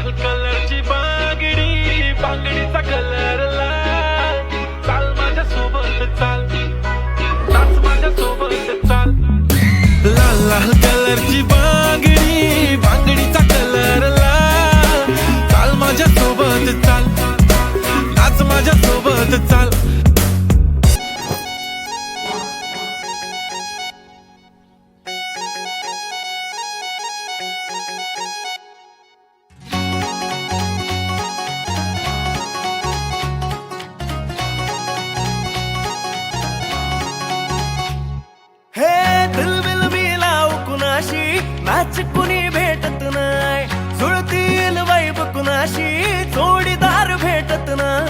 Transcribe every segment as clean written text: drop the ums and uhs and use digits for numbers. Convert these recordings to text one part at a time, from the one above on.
लाल कलरची बांगडी, बांगडीचा कलर लाल. चाल माझ्या सोबत चाल, नाच माझ्या सोबत चाल. लाल लाल कलरची बांगडी, बांगडीचा कलर लाल. चाल माझ्या सोबत चाल, नाच माझ्या सोबत चाल. नाच कुणी भेटत नाय, जुळतील वाईब कुणाशी जोडीदार भेटत नाय.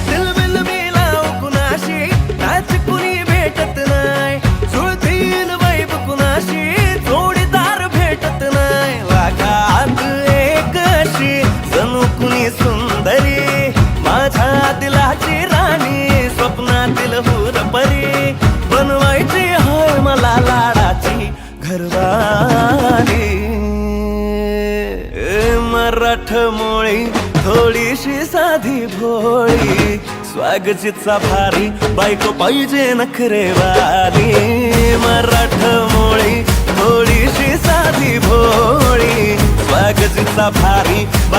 दिलबिल मिलाव कुणाशी नाच कुणी भेटत नाय, जुळतील वाईब कुणाशी जोडीदार भेटत नाय. लाखात एक अशी जणू कुणी सुंदरी, माझ्या दिलाची राणी, स्वप्नातील हुरपरी, बनवायची होय मला लाडाची घरवाली. मराठमोळी थोडीशी साधी भोळी, स्वागतीचा भारी बायको पाहिजे नखरेवाली. मराठमोळी थोडीशी साधी भोळी, स्वागतीचा भारी बायको